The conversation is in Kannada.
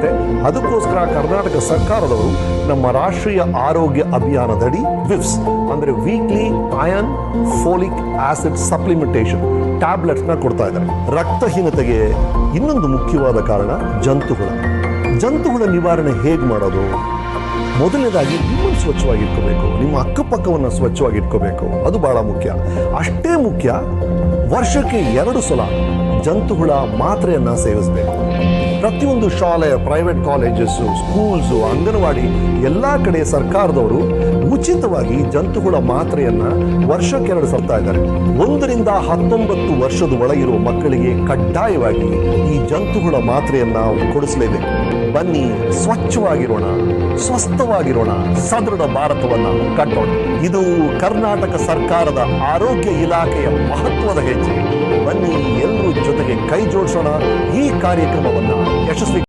ಆಗುತ್ತೆ. ಅದಕ್ಕೋಸ್ಕರ ಕರ್ನಾಟಕ ಸರ್ಕಾರದವರು ನಮ್ಮ ರಾಷ್ಟ್ರೀಯ ಆರೋಗ್ಯ ಅಭಿಯಾನದಡಿ ವಿಫ್ಸ್ ಅಂದರೆ weekly iron folic acid supplementation ಟ್ಯಾಬ್ಲೆಟ್ಸ್ನ ಕೊಡ್ತಾ ಇದ್ದಾರೆ. ರಕ್ತಹೀನತೆಗೆ ಇನ್ನೊಂದು ಮುಖ್ಯವಾದ ಕಾರಣ ಜಂತುಹುಳ ನಿವಾರಣೆ ಹೇಗೆ ಮಾಡೋದು? ಮೊದಲನೇದಾಗಿ ನಿಮ್ಮನ್ನು ಸ್ವಚ್ಛವಾಗಿಟ್ಕೋಬೇಕು, ನಿಮ್ಮ ಅಕ್ಕಪಕ್ಕವನ್ನು ಸ್ವಚ್ಛವಾಗಿಟ್ಕೋಬೇಕು, ಅದು ಬಹಳ ಮುಖ್ಯ. ಅಷ್ಟೇ ಮುಖ್ಯ, ವರ್ಷಕ್ಕೆ 2 ಸಲ ಜಂತುಹುಳ ಮಾತ್ರೆಯನ್ನು ಸೇವಿಸಬೇಕು. ಪ್ರತಿಯೊಂದು ಶಾಲೆ, ಪ್ರೈವೇಟ್ ಕಾಲೇಜಸ್ಸು, ಸ್ಕೂಲ್ಸು, ಅಂಗನವಾಡಿ ಎಲ್ಲ ಕಡೆ ಸರ್ಕಾರದವರು ಉಚಿತವಾಗಿ ಜಂತುಹುಳ ಮಾತ್ರೆಯನ್ನು ವರ್ಷಕ್ಕೆ 2 ಸಲ ಇದ್ದಾರೆ. 1 ರಿಂದ 19 ವರ್ಷದ ಒಳಗಿರುವ ಮಕ್ಕಳಿಗೆ ಕಡ್ಡಾಯವಾಗಿ ಈ ಜಂತುಹುಳ ಮಾತ್ರೆಯನ್ನು ಕೊಡಿಸಲೇಬೇಕು. ಬನ್ನಿ, ಸ್ವಚ್ಛವಾಗಿರೋಣ, ಸ್ವಸ್ಥವಾಗಿರೋಣ, ಸದೃಢ ಭಾರತವನ್ನು ಕಟ್ಟೋಣ. ಇದು ಕರ್ನಾಟಕ ಸರ್ಕಾರದ ಆರೋಗ್ಯ ಇಲಾಖೆಯ ಮಹತ್ವದ ಹೆಜ್ಜೆ. ಬನ್ನಿ, ಎಲ್ಲರೂ ಜೊತೆಗೆ ಕೈ ಜೋಡಿಸೋಣ. ಈ ಕಾರ್ಯಕ್ರಮವನ್ನು ಯಶಸ್ವಿ